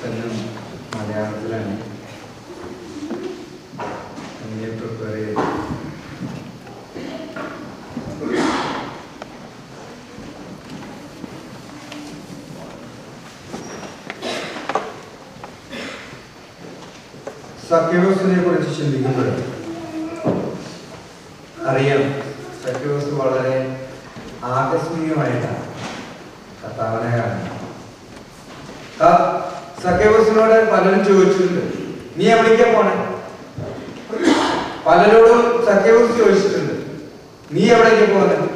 പ്രസംഗം മലയാളത്തിലാണ്. എന്നെ പ്രിപ്പയർ ചെയ്ത് സക്കേവസിനെ കുറിച്ച് ചിന്തിക്കുമ്പോൾ അറിയാം, സക്കേവസ് വളരെ ആകസ്മികമായിട്ടാണ് കർത്താവിനെ കാണുന്നത്. സക്കേവസിനോട് പലരും ചോദിച്ചിട്ടുണ്ട്, നീ എവിടേക്കാ പോണേ? പലരോടും സക്കേവസ് ചോദിച്ചിട്ടുണ്ട്, നീ എവിടേക്കാ പോകുന്നത്?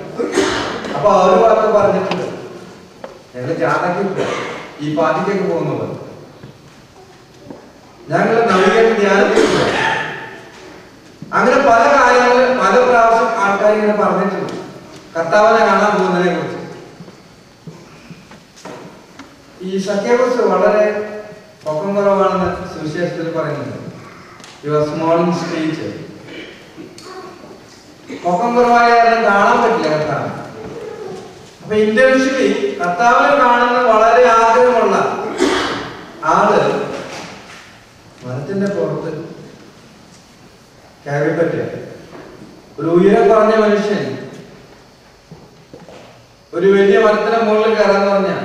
അപ്പൊ അവർ വാർത്ത പറഞ്ഞിട്ടുണ്ട്, ഞങ്ങൾ ജാഥയ്ക്ക് ഈ പാർട്ടിക്കൊക്കെ പോകുന്നത്, ഞങ്ങൾ നവീകരണ ധ്യാനത്തിൽ. അങ്ങനെ പല കാര്യങ്ങളിൽ പല പ്രാവശ്യം ആൾക്കാർ ഇങ്ങനെ പറഞ്ഞിട്ടുണ്ട് കർത്താവിനെ കാണാൻ പോകുന്നതിനെ കുറിച്ച്. ഈ സക്കേവസ് വളരെ പൊക്കം കുറവാണെന്ന് സുവിശേഷത്തിൽ പറയുന്നുണ്ട്. Small in stature. പൊക്കം കുറവായ കാണാൻ പറ്റില്ല കർത്താവ്. അപ്പൊ ഇന്റൻഷ്യലി കർത്താവിനെ കാണുന്ന വളരെ ആഗ്രഹമുള്ള ആള് മരത്തിന്റെ പുറത്ത് കയറിപ്പറ്റ ഒരു ഉയരം പറഞ്ഞ മനുഷ്യൻ ഒരു വലിയ മരത്തിന്റെ മുകളിൽ കയറാന്ന് പറഞ്ഞാൽ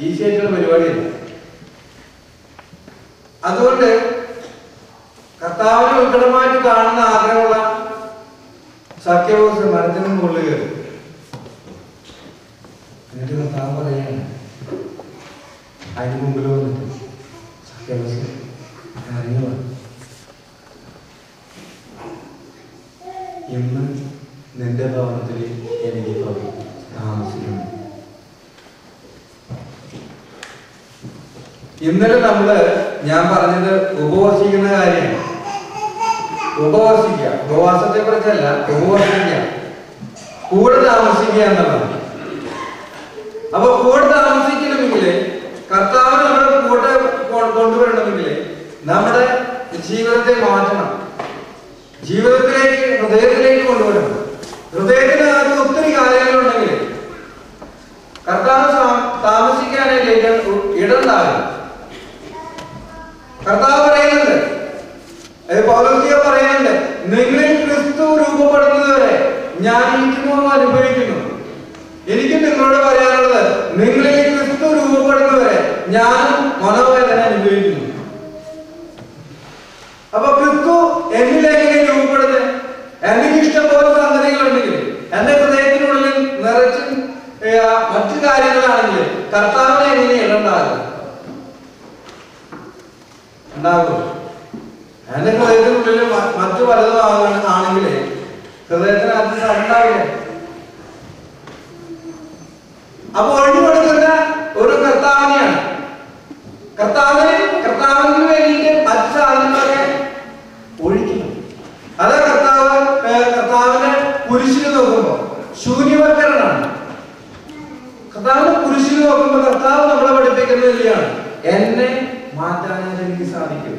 ഈസി ആയിട്ടുള്ള പരിപാടിയല്ല. അതുകൊണ്ട് കർത്താവിനെ ഉൾക്കടമായിട്ട് കാണുന്ന ആഗ്രഹമുള്ള സക്കേവസ് മരത്തിന് മുകളിൽ കയറി. എന്നിട്ട് കർത്താവ് പറയാണ്, അതിന് മുമ്പിൽ വന്നിട്ട്, സക്കേവസ് ഇന്ന് നിന്റെ ഭവനത്തിൽ എനിക്ക് താമസിക്കുന്നു. ഇന്നലെ ഞാൻ പറഞ്ഞത് ഉപവസിക്കുന്ന കാര്യമാണ്. ഉപവസിക്കുക, ഉപവാസത്തെ കുറിച്ചല്ല, ഉപവസിക്കുക, കൂടെ താമസിക്കുക എന്നുള്ളതാണ്. അപ്പൊ കൂടെ താമസിക്കണമെങ്കിൽ കർത്താവ് നമ്മുടെ കൂടെ കൊണ്ടുവരണമെങ്കിൽ നമ്മുടെ ജീവിതത്തെ മാറ്റണം, ജീവിതത്തിലേക്ക് ഹൃദയത്തിലേക്ക് കൊണ്ടുവരണം. ഹൃദയത്തിനകത്ത് ഒത്തിരി കാര്യങ്ങളുണ്ടെങ്കിൽ കർത്താവ് താമസിക്കാനായിട്ട് ഇടണ്ടാകും. കർത്താവ് പറയുന്നുണ്ട്, പൗലോസ്യ പറയുന്നുണ്ട്, നിങ്ങളിൽ ക്രിസ്തു രൂപപ്പെടുന്നതുവരെ ഞാൻ ഇരിക്കുന്നു അനുഭവിക്കുന്നു. എനിക്ക് നിങ്ങളോട് പറയാനുള്ളത്, നിങ്ങളിൽ ക്രിസ്തു രൂപപ്പെടുന്നവരെ ഞാൻ മനോവേദന അനുഭവിക്കുന്നു. അപ്പൊ ക്രിസ്തു എന്നിലെങ്ങനെ രൂപപ്പെടുന്നത്? എനിക്ക് ഇഷ്ടംപോലെ സംഗതികളുണ്ടെങ്കിൽ, എന്റെ ഹൃദയത്തിനുള്ളിൽ നിറച്ച് മറ്റു കാര്യങ്ങളാണെങ്കിൽ കർത്താവിനെ എങ്ങനെ ഇടണ്ടാകും? ഉണ്ടാകും. എന്റെ ഹൃദയത്തിനുള്ളിൽ മറ്റു പലതും ആണെങ്കിൽ ഹൃദയത്തിനകത്ത് ഉണ്ടാവില്ല. അപ്പൊ ഒഴിഞ്ഞുകൊടുക്കുന്ന ഒരു കർത്താവിനെയാണ്. കർത്താവിന് വേണ്ടിയിട്ട് മറ്റു സാധനങ്ങളൊക്കെ ഒഴിക്കണം. അത് കർത്താവിനെ കുരിശിൽ നോക്കുമ്പോ ശൂന്യവൽക്കരണമാണ്. കർത്താവിനെ കുരിശിൽ നോക്കുമ്പോ കർത്താവ് നമ്മളെ പഠിപ്പിക്കുന്ന രീതിയാണ്, എന്നെ മാറ്റാനായിട്ട് എനിക്ക് സാധിക്കും.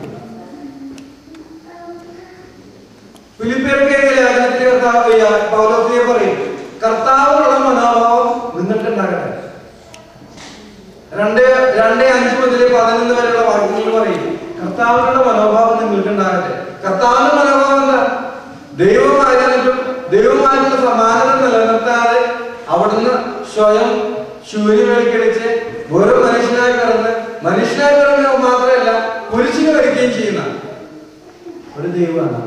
ഫിലിപ്പിയർക്ക് ലേഖനത്തിൽ പൗലോസ്യ പറയും, കർത്താവിനുള്ള മനോഭാവം നിങ്ങൾക്ക് ഉണ്ടാകട്ടെ. 2:5 മുതൽ 11 വരെയുള്ള വാക്യങ്ങൾ പറയും, കർത്താവിനുള്ള മനോഭാവം നിങ്ങൾക്ക് ഉണ്ടാകട്ടെ. കർത്താവിന്റെ മനോഭാവം എന്താ? ദൈവമായിരുന്നിട്ടും ദൈവമായിട്ടുള്ള സമാനത നിലനിർത്താതെ അവിടുന്ന് സ്വയം ശൂന്യവൽക്കരിച്ച് വെറും മനുഷ്യനായി പിറന്ന് മാത്രമല്ല കുരിശിന് വരികയും ചെയ്യുന്ന ഒരു ദൈവമാണ്.